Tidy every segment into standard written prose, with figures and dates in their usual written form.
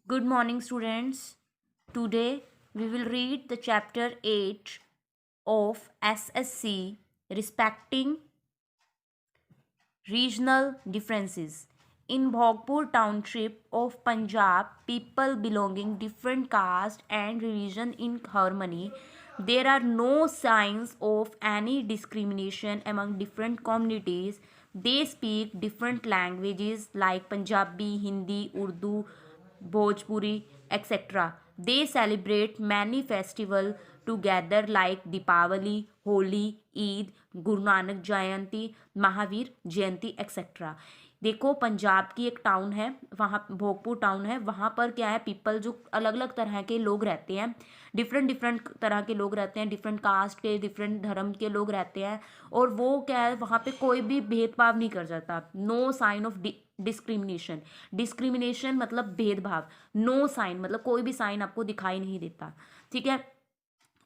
Good morning, students. Today we will read the chapter 8 of SSC Respecting Regional Differences. In Bhogpur township of Punjab, people belonging different caste and religion in harmony. There are no signs of any discrimination among different communities. They speak different languages like Punjabi, Hindi, Urdu, Bhojpuri, etc. They celebrate many festivals together like Deepavali, Holi, Eid, Guru Nanak Jayanti, Mahavir Jayanti etcetera. देखो पंजाब की एक town है, वहाँ Bhogpur town है, वहाँ पर क्या है, पीपल जो अलग अलग तरह के लोग रहते हैं, डिफरेंट डिफरेंट तरह के लोग रहते हैं, डिफरेंट कास्ट के, डिफरेंट धर्म के लोग रहते हैं। और वो क्या है, वहाँ पे कोई भी भेदभाव नहीं कर जाता। No sign of discrimination. Discrimination मतलब भेदभाव। नो साइन मतलब कोई भी साइन आपको दिखाई नहीं देता। ठीक है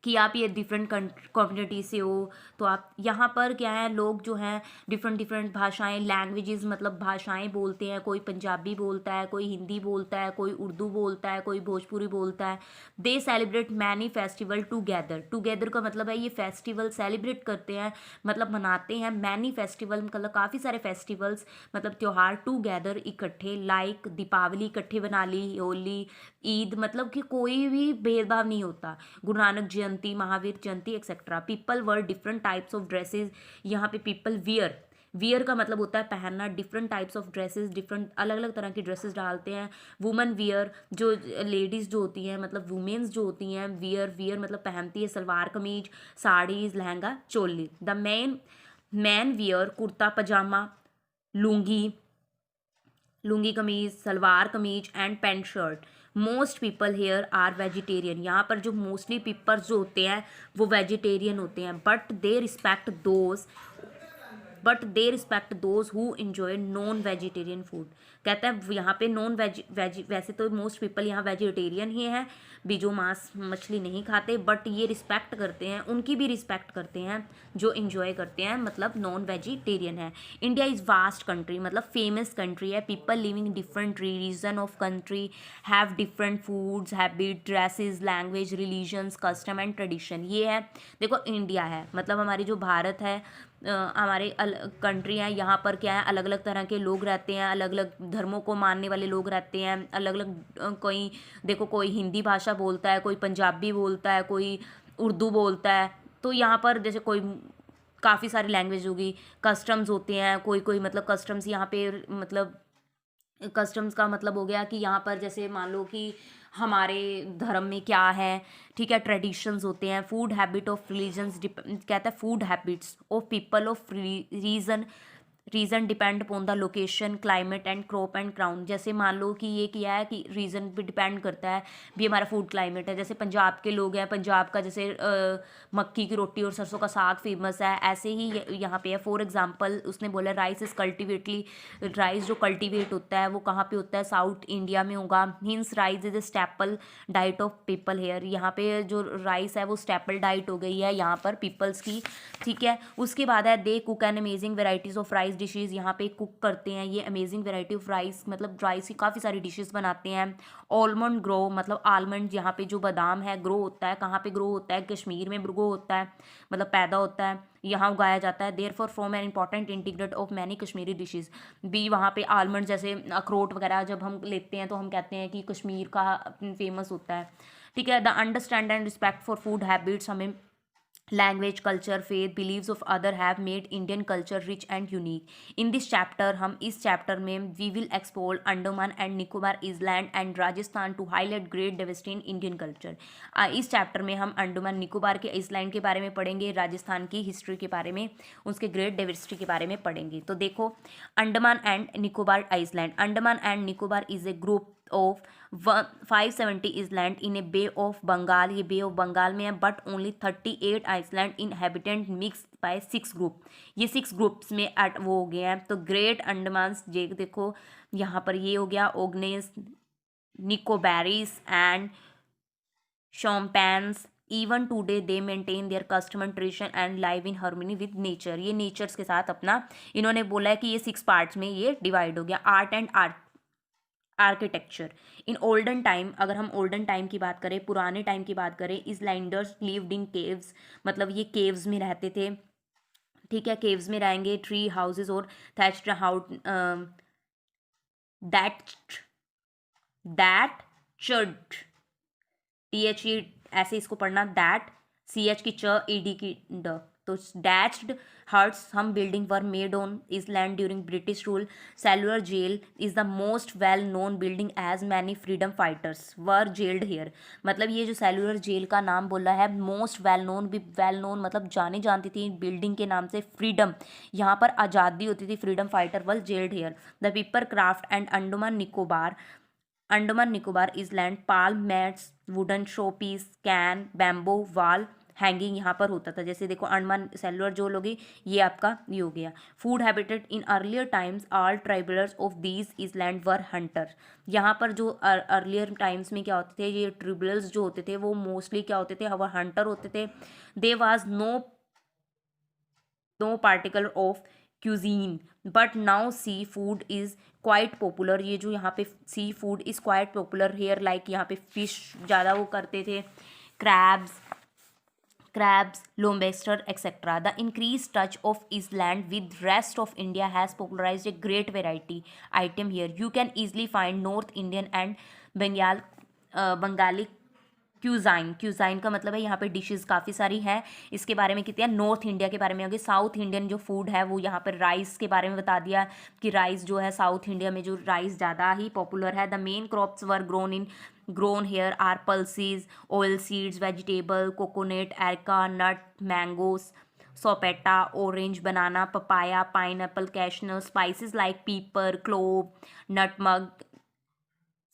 कि आप ये डिफरेंट कम्युनिटी से हो, तो आप यहाँ पर क्या है, लोग जो हैं डिफरेंट डिफरेंट भाषाएं, लैंग्वेजेस मतलब भाषाएं बोलते हैं। कोई पंजाबी बोलता है, कोई हिंदी बोलता है, कोई उर्दू बोलता है, कोई भोजपुरी बोलता है। दे celebrate many festival together. Together का मतलब है ये फेस्टिवल सेलिब्रेट करते हैं, मतलब मनाते हैं। मैनी फेस्टिवल मतलब काफ़ी सारे फेस्टिवल्स मतलब त्यौहार टुगेदर इकट्ठे, लाइक दीपावली इकट्ठे बना ली, होली, ईद, मतलब कि कोई भी भेदभाव नहीं होता। Guru Nanak Jayanti, Mahavir Jayanti etcetera. People wear different types of dresses. यहाँ पे पीपल वियर, वियर का मतलब होता है पहनना। Different types of dresses, different अलग अलग तरह की ड्रेसेस डालते हैं। वुमेन वियर, जो लेडीज़ जो होती हैं मतलब वुमेन्स जो होती हैं, वियर, वियर मतलब पहनती है salwar kameez, saris, lehenga, choli. The man wear kurta pyjama, lungi, lungi kameez, salwar kameez and pant shirt. Most people here are vegetarian. यहाँ पर जो मोस्टली पीपल्स जो होते हैं वो वेजिटेरियन होते हैं। But they respect those who enjoy non vegetarian food. कहता है यहाँ पे नॉन वेज वैसे तो मोस्ट पीपल यहाँ वेजिटेरियन ही है, भी जो मांस मछली नहीं खाते, बट ये रिस्पेक्ट करते हैं, उनकी भी रिस्पेक्ट करते हैं जो इन्जॉय करते हैं, मतलब नॉन वेजिटेरियन है। इंडिया इज़ वास्ट कंट्री, मतलब फेमस कंट्री है। People living different region of country have different foods, habit, dresses, language, religions, custom and tradition. ये है, देखो इंडिया है मतलब हमारी जो भारत है, हमारे कंट्री है, यहाँ पर क्या है, अलग अलग तरह के लोग रहते हैं, अलग अलग धर्मों को मानने वाले लोग रहते हैं, अलग अलग कोई देखो कोई हिंदी भाषा बोलता है, कोई पंजाबी बोलता है, कोई उर्दू बोलता है। तो यहाँ पर जैसे कोई काफ़ी सारी लैंग्वेज होगी। कस्टम्स होते हैं, कोई कोई मतलब कस्टम्स यहाँ पे मतलब कस्टम्स का मतलब हो गया कि यहाँ पर जैसे मान लो कि हमारे धर्म में क्या है, ठीक है, ट्रेडिशंस होते हैं। फूड हैबिट ऑफ रिलीजन्स, कहता है food habits of people of region depend upon the location, climate and crop and crown. जैसे मान लो कि ये क्या है कि रीजन पे डिपेंड करता है भी हमारा फूड क्लाइमेट है। जैसे पंजाब के लोग हैं, पंजाब का जैसे मक्की की रोटी और सरसों का साग फेमस है, ऐसे ही यहाँ पे है। फॉर एग्जांपल उसने बोला राइस इज कल्टिवेटली, राइस जो कल्टीवेट होता है वो कहाँ पे होता है, साउथ इंडिया में होगा। Means rice is a staple diet of people here. यहाँ पे जो राइस है वो स्टेपल डाइट हो गई है यहाँ पर पीपल्स की, ठीक है। उसके बाद है they cook an amazing varieties of rice dishes. यहाँ पे कुक करते हैं ये अमेजिंग वेराइटी ऑफ राइस, मतलब राइस की काफ़ी सारी डिशेस बनाते हैं। आलमंड ग्रो, मतलब आलमंड यहाँ पे जो बादाम है ग्रो होता है, कहाँ पे ग्रो होता है, कश्मीर में ग्रो होता है, मतलब पैदा होता है, यहाँ उगाया जाता है। There for from an important integrate of many Kashmiri dishes. भी वहाँ पे आलमंड जैसे अखरोट वगैरह जब हम लेते हैं तो हम कहते हैं कि कश्मीर का फेमस होता है, ठीक है। The understand and respect for food habits, हमें language, culture, faith, beliefs of other have made Indian culture rich and unique. In this chapter, हम इस चैप्टर में we will explore Andaman and Nicobar island and Rajasthan to highlight great diversity in Indian culture. इस chapter में हम अंडमान निकोबार के Iceland के बारे में पढ़ेंगे, राजस्थान की हिस्ट्री के बारे में, उसके ग्रेट डाइवर्सिटी के बारे में पढ़ेंगे। तो देखो, Andaman and Nicobar island. Andaman and Nicobar is a group of 570 island in a bay of Bengal. ये बे ऑफ बंगाल में है, but only 38 island inhabitant mix by 6 group. ये 6 ग्रुप्स में एट वो हो गए हैं। तो ग्रेट अंडमान, ये देखो यहाँ पर ये हो गया Onges, Nicobarese and Shompens. Even today they maintain their custom and tradition and live in harmony with nature. ये नेचर्स के साथ अपना, इन्होंने बोला है कि ये 6 पार्ट्स में ये डिवाइड हो गया। आर्किटेक्चर। इन ओल्डन टाइम, अगर हम ओल्डन टाइम की बात करें, पुराने टाइम की बात करें, इसलैंडर्स लिव्ड इन केव्स, मतलब ये केव्स में रहते थे, ठीक है, केव्स में रहेंगे, ट्री हाउसेज और thatched house, that that church, THE ऐसे इसको पढ़ना, दैट CH की च, ED की ड, तो डैच्ड हर्ट्स, हम building were made on island during British rule. Cellular jail is the most well known building as many freedom fighters were jailed here. मतलब ये जो सेलुलर जेल का नाम बोला है, मोस्ट वेल नोन, भी वेल नोन मतलब जानी जानती थी बिल्डिंग के नाम से, फ्रीडम, यहाँ पर आज़ादी होती थी, freedom fighter were jailed here. The paper craft and Andaman Nicobar island, palm mats, wooden show piece, cane, bamboo, wall hanging यहाँ पर होता था। जैसे देखो अंडमान सेलुलर जो लोगी, ये आपका ये हो गया। Food habitat in earlier times, all tribals of these island were hunter. यहाँ पर जो अर्लियर टाइम्स में क्या होते थे, ये ट्राइबल्स जो होते थे वो मोस्टली क्या होते थे, वो हंटर होते थे। They was no particle of cuisine but now sea food is quite popular. ये जो यहाँ पे sea food is quite popular here, like यहाँ पे फिश ज़्यादा वो करते थे, crabs, lobster, etc. The increased touch of island with rest of India has popularized a great variety item here. You can easily find North Indian and Bengali क्यूज़ाइन का मतलब है यहाँ पे डिशेस काफ़ी सारी हैं। इसके बारे में कितने, नॉर्थ इंडिया के बारे में होगी, साउथ इंडियन जो फूड है वो यहाँ पर राइस के बारे में बता दिया कि राइस जो है साउथ इंडिया में जो राइस ज़्यादा ही पॉपुलर है। The main crops were grown here are pulses, oil seeds, vegetable, coconut, areca, nut, mangoes, sopeta, orange, banana, papaya, pineapple, cashew, spices like pepper, clove, nutmeg,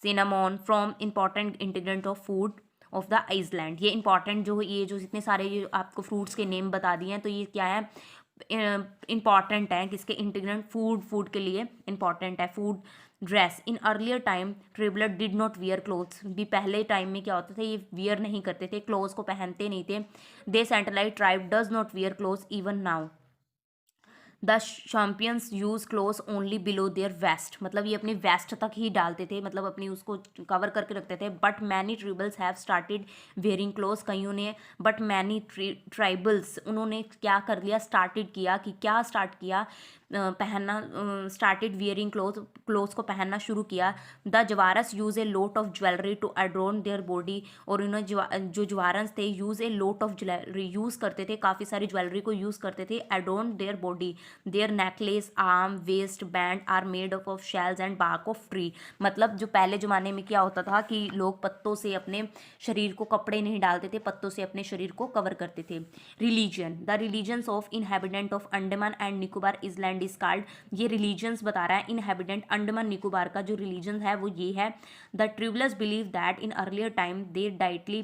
cinnamon from important ingredient of food of the island. ये important जो ये जो जितने सारे ये आपको fruits के name बता दिए हैं, तो ये क्या है, इंपॉर्टेंट है, किसके इंटीग्रेंट, फूड के लिए इंपॉर्टेंट है। Food, dress in earlier time tribal did not wear clothes, भी पहले टाइम में क्या होता था, ये वियर नहीं करते थे, क्लोथ्स को पहनते नहीं थे। They Sentinelese tribe does not wear clothes even now. The champions use cloth only below their waist, मतलब ये अपनी वेस्ट तक ही डालते थे, मतलब अपनी उसको कवर करके रखते थे। But many tribals have started wearing clothes, कईयों ने, बट मैनी ट्राइबल्स, उन्होंने क्या कर लिया, स्टार्टेड किया, कि क्या स्टार्ट किया, पहनना, स्टार्टेड वियरिंग क्लोथ्स को पहनना शुरू किया। The Jarawas use a lot of jewellery to adorn their body, और इन्होंने जो जवारस थे use a lot of jewellery, use करते थे, काफ़ी सारी ज्वेलरी को यूज़ करते थे, adorn their body. Their necklace, arm, waist band are made up of shells and bark of tree, मतलब जो पहले ज़माने में क्या होता था कि लोग पत्तों से अपने शरीर को, कपड़े नहीं डालते थे, पत्तों से अपने शरीर को कवर करते थे। Religion, the religions of inhabitant of Andaman and Nicobar island is called, ये रिलीजन्स बता रहा है, इनहेबिटेंट अंडमान निकोबार का जो रिलीजन है वो ये है। The tribals believe that in earlier time the deity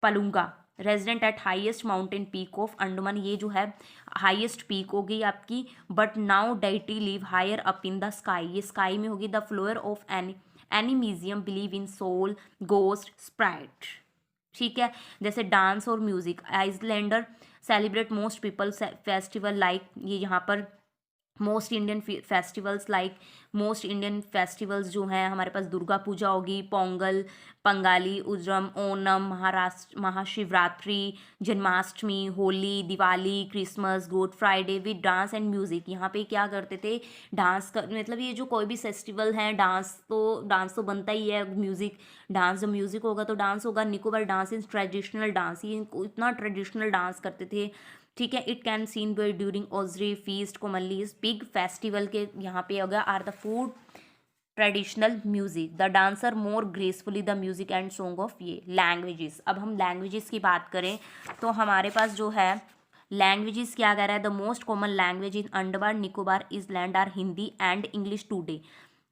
Puluga resident at highest mountain peak of Andaman, ये जो है हाईएस्ट पीक होगी आपकी, but now deity live higher up in the sky, ये स्काई में होगी। The followers of animism believe in soul, ghost, spirit, ठीक है। जैसे डांस और music, islander celebrate most people festival like, ये यहाँ पर मोस्ट इंडियन फेस्टिवल्स जो हैं हमारे पास, दुर्गा पूजा होगी, पोंगल, पंगाली उजरम, Onam, Maharashtra Mahashivratri, Janmashtami, Holi, Diwali, Christmas, Good Friday with dance and music. यहाँ पे क्या करते थे, डांस कर, मतलब ये जो कोई भी फेस्टिवल है, डांस तो बनता ही है, म्यूज़िक, डांस, जब म्यूज़िक होगा तो डांस होगा। Nicobar dance is traditional dance, ये इतना ट्रेडिशनल डांस करते थे, ठीक है। It can seen by during ossuary feast, कोमलीज, बिग फेस्टिवल के यहाँ पे हो गया। Are the food, traditional music, the dancer more gracefully the music and song of ये। लैंग्वेजेस, अब हम लैंग्वेजेस की बात करें तो हमारे पास जो है लैंग्वेजेस क्या कह रहा है, the most common language in Andaman Nicobar island are Hindi and English today.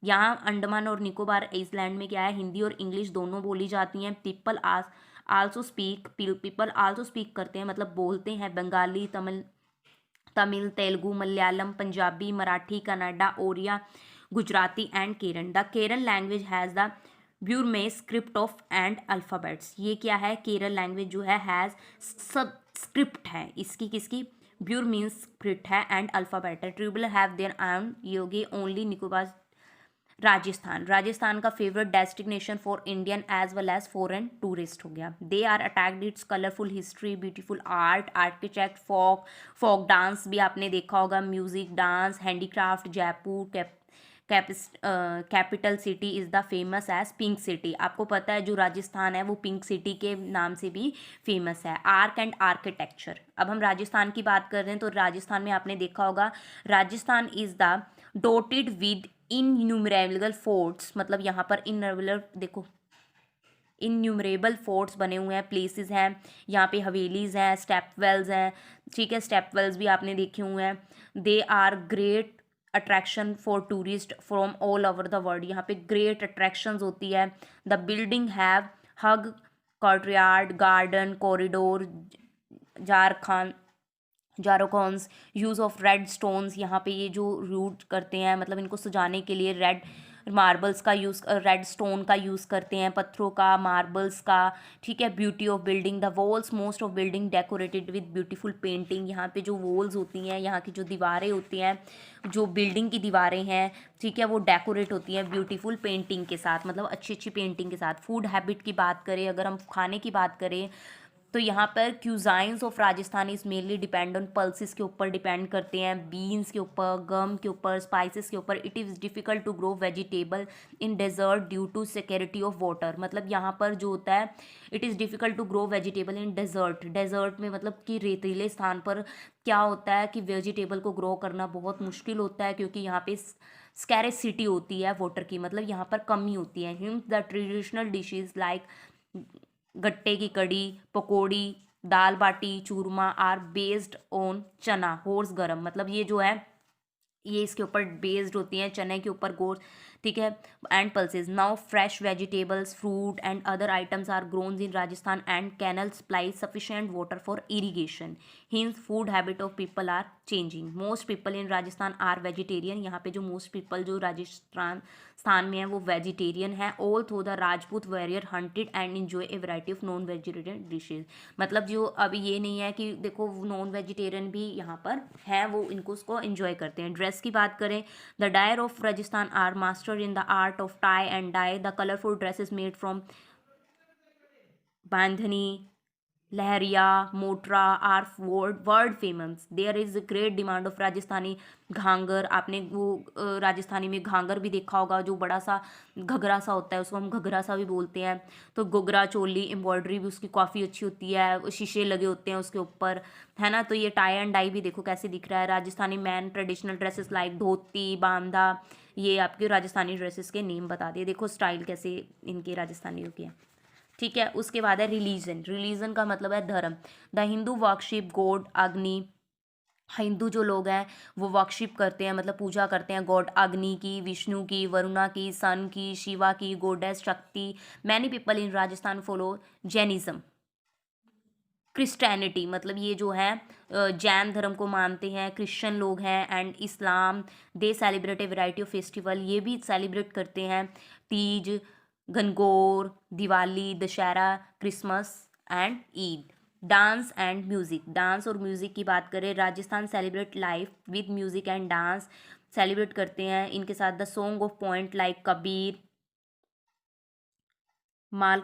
यहाँ अंडमान और निकोबार इसलैंड में क्या है, हिंदी और इंग्लिश दोनों बोली जाती हैं। पीपल आल्सो स्पीक करते हैं, मतलब बोलते हैं, Bengali, Tamil, Telugu, Malayalam, Punjabi, Marathi, Kannada, Oriya, Gujarati and Karen. The Karen language has the Burmese script of and alphabets, ये क्या है, केरल लैंग्वेज जो है हैज़ सब स्क्रिप्ट है इसकी, किसकी, ब्यूर मीन्स स्क्रिप्ट है, एंड अल्फ़ाबेट है। ट्रिब्यूल हैव देयर ओन योगी ओनली निकोबार राजस्थान, राजस्थान का favourite destination for Indian as well as foreign tourist हो गया। They are attacked its colourful history, beautiful art, architect, folk dance भी आपने देखा होगा, music, dance, handicraft. Jaipur capital city is the famous as pink city. आपको पता है जो राजस्थान है वो पिंक सिटी के नाम से भी फेमस है। आर्क एंड आर्किटेक्चर, अब हम राजस्थान की बात कर रहे हैं तो राजस्थान में आपने देखा होगा Rajasthan is the डोटेड with innumerable forts, मतलब यहाँ पर इनरेबल देखो इनन्यूमरेबल फोर्ट्स बने हुए हैं, प्लेसेस हैं यहाँ पे, हवेलीज हैं, स्टेप वेल्स हैं, ठीक है, स्टेप वेल्स भी आपने देखे हुए हैं। They are great attraction for tourist from all over the world, यहाँ पे ग्रेट अट्रैक्शंस होती है। The building have huge courtyard, garden, corridor, झारखंड जारोकॉन्स, यूज़ ऑफ रेड स्टोन्स, यहाँ पे ये जो यूज करते हैं मतलब इनको सजाने के लिए रेड मार्बल्स का यूज़, रेड स्टोन का यूज़ करते हैं, पत्थरों का, मार्बल्स का, ठीक है। Beauty of building, the walls most of building decorated with beautiful painting, यहाँ पे जो वॉल्स होती हैं, यहाँ की जो दीवारें होती हैं, जो बिल्डिंग की दीवारें हैं, ठीक है, वो डेकोरेट होती हैं ब्यूटीफुल पेंटिंग के साथ, मतलब अच्छी अच्छी पेंटिंग के साथ। फूड हैबिट की बात करें, अगर हम खाने की बात करें तो यहाँ पर cuisines of Rajasthan is mainly depend on pulses के ऊपर डिपेंड करते हैं, बीन्स के ऊपर, गम के ऊपर, स्पाइसेस के ऊपर। It is difficult to grow vegetable in desert due to security of water, मतलब यहाँ पर जो होता है it is difficult to grow vegetable in desert, desert में मतलब कि रेतीले स्थान पर क्या होता है कि वेजिटेबल को ग्रो करना बहुत मुश्किल होता है, क्योंकि यहाँ पे स्कैरेसिटी होती है वाटर की, मतलब यहाँ पर कमी होती है। Hints the traditional dishes like गट्टे की कड़ी, पकौड़ी, दाल बाटी, चूरमा आर बेस्ड ऑन चना होर्स गरम, मतलब ये जो है ये इसके ऊपर बेस्ड होती हैं, चने के ऊपर गोश्त, ठीक है, and pulses. Now fresh vegetables, fruit and other items are grown in Rajasthan and canal supply sufficient water for irrigation. Hence food habit of people are changing. Most people in Rajasthan are vegetarian, यहाँ पे जो most people जो राजस्थान स्थान में है वो vegetarian है। All through the Rajput warrior hunted and enjoy a variety of non vegetarian dishes, मतलब जो अभी ये नहीं है कि देखो नॉन वेजिटेरियन भी यहाँ पर है, वो इनको उसको एंजॉय करते हैं। ड्रेस की बात करें, the dyer of Rajasthan are master in the art of tie and dye, the colourful dresses made from bandhani, leheriya, mothra are world famous. There is great demand of Rajasthani ghagra, आपने वो राजस्थानी में घांगर भी देखा होगा, जो बड़ा सा घघरा सा होता है, उसको हम घघरा सा भी बोलते हैं। तो घुघरा चोली एम्ब्रॉयडरी भी उसकी काफ़ी अच्छी होती है, शीशे लगे होते हैं उसके ऊपर, है ना। तो ये टाई एंड डाई भी देखो कैसे दिख रहा है। Rajasthani man traditional dresses like dhoti, बांधा, ये आपके राजस्थानी ड्रेसेस के नेम बता दिए, देखो स्टाइल कैसे इनके राजस्थानियों के हैं, ठीक है। उसके बाद है रिलीजन, रिलीजन का मतलब है धर्म। द हिंदू वर्शिप गॉड अग्नि, हिंदू जो लोग हैं वो वर्शिप करते हैं, मतलब पूजा करते हैं गॉड अग्नि की, विष्णु की, वरुणा की, सन की, शिवा की, गोडेस शक्ति। Many people in Rajasthan follow Jainism. Christianity, मतलब ये जो है जैन धर्म को मानते हैं, क्रिश्चियन लोग हैं, and Islam. They celebrate A variety of festival, ये भी सेलिब्रेट करते हैं Teej, Gangaur, Diwali, Dussehra, Christmas and Eid. Dance and music, dance और म्यूज़िक की बात करें, Rajasthan celebrate life with music and dance, celebrate करते हैं इनके साथ। The song of point like Kabir, mall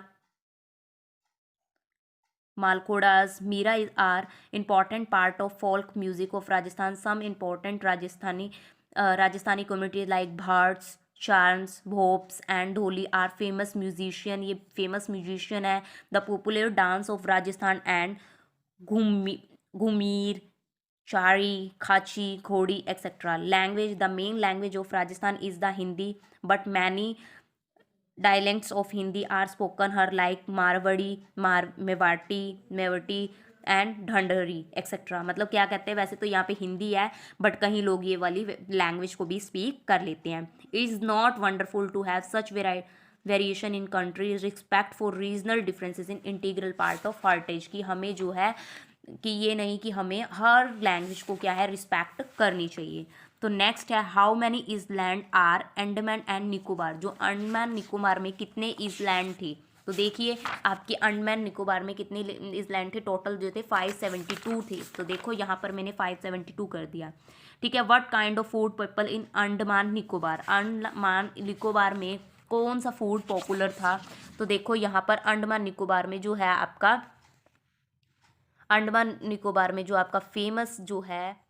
Malkodas, Mira are important part of folk music of Rajasthan. Some important Rajasthani communities like Bharts, Charms, Bhops and Dholi are famous musician. ये famous musician है. The popular dance of Rajasthan and Ghumir, Chari, Khachi, Khodi, etc. Language, the main language of Rajasthan is the Hindi, but many dialects of Hindi are spoken here like Marwari, Mewati and Dhundhari etcetera. मतलब क्या कहते हैं, वैसे तो यहाँ पे हिंदी है but कहीं लोग ये वाली लैंग्वेज को भी स्पीक कर लेते हैं। Is not wonderful to have such variation in countries, respect for regional differences in integral part of heritage, की हमें जो है कि ये नहीं कि हमें हर लैंग्वेज को क्या है रिस्पेक्ट करनी चाहिए। तो नेक्स्ट है how many island are Andaman and Nicobar, जो अंडमान निकोबार में कितने इजलैंड थे। तो देखिए आपके अंडमान निकोबार में कितने इजलैंड थे, टोटल जो थे 572 थे। तो देखो यहाँ पर मैंने 572 कर दिया। ठीक है। What kind of food people in Andaman Nicobar, Andaman Nicobar में कौन सा फूड पॉपुलर था? तो देखो यहाँ पर अंडमान निकोबार में जो है आपका, अंडमान निकोबार में जो आपका फेमस जो है,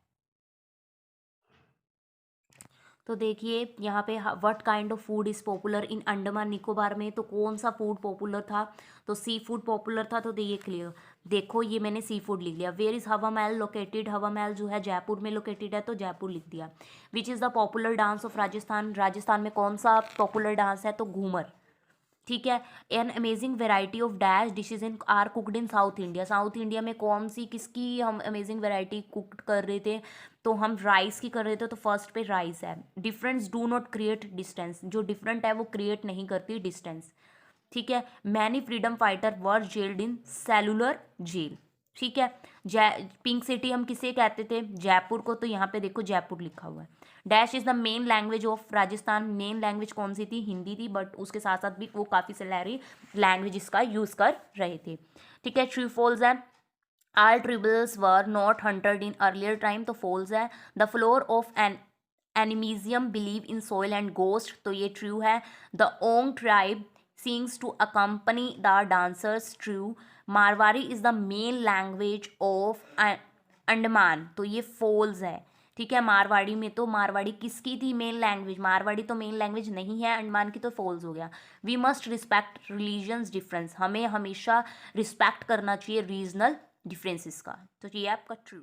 तो देखिए यहाँ पे what kind of food is popular in Andaman Nicobar में, तो कौन सा फूड पॉपुलर था? तो सी फूड पॉपुलर था। तो ये क्लियर, देखो ये मैंने सी फूड लिख लिया। वेयर इज़ हवा महल लोकेटेड, हवा महल जो है जयपुर में लोकेटेड है, तो जयपुर लिख दिया। Which is the popular dance of Rajasthan, Rajasthan में कौन सा पॉपुलर डांस है? तो घूमर। ठीक है। An amazing variety of dash dishes in are cooked in south India, south India में कौन सी किसकी हम अमेजिंग वेराइटी कुक कर रहे थे? तो हम राइस की कर रहे थे, तो फर्स्ट पे राइस है। Difference do not create distance, जो डिफरेंट है वो क्रिएट नहीं करती डिस्टेंस। ठीक है। Many freedom fighter were jailed in cellular jail. ठीक है। पिंक सिटी हम किसे कहते थे? जयपुर को, तो यहाँ पे देखो जयपुर लिखा हुआ है। Dash is the main language of Rajasthan, main language कौन सी थी? हिंदी थी, बट उसके साथ साथ भी वो काफ़ी सारी लैंग्वेज इसका यूज़ कर रहे थे। ठीक है। ट्रू फॉल्स है, all tribals were not hunted in earlier time, तो फॉल्स है। The followers of an animism believe in soul and ghost, तो ये ट्रू है। The Onge tribe sings to accompany the dancers, true. Marwari is the main language of Andaman, तो ये false है। ठीक है। मारवाड़ी में, तो मारवाड़ी किसकी थी मेन लैंग्वेज? मारवाड़ी तो मेन लैंग्वेज नहीं है अंडमान की, तो false हो गया। We must respect religions difference, हमें हमेशा रिस्पेक्ट करना चाहिए रीजनल डिफरेंसेस का, तो ये आपका ट्रू।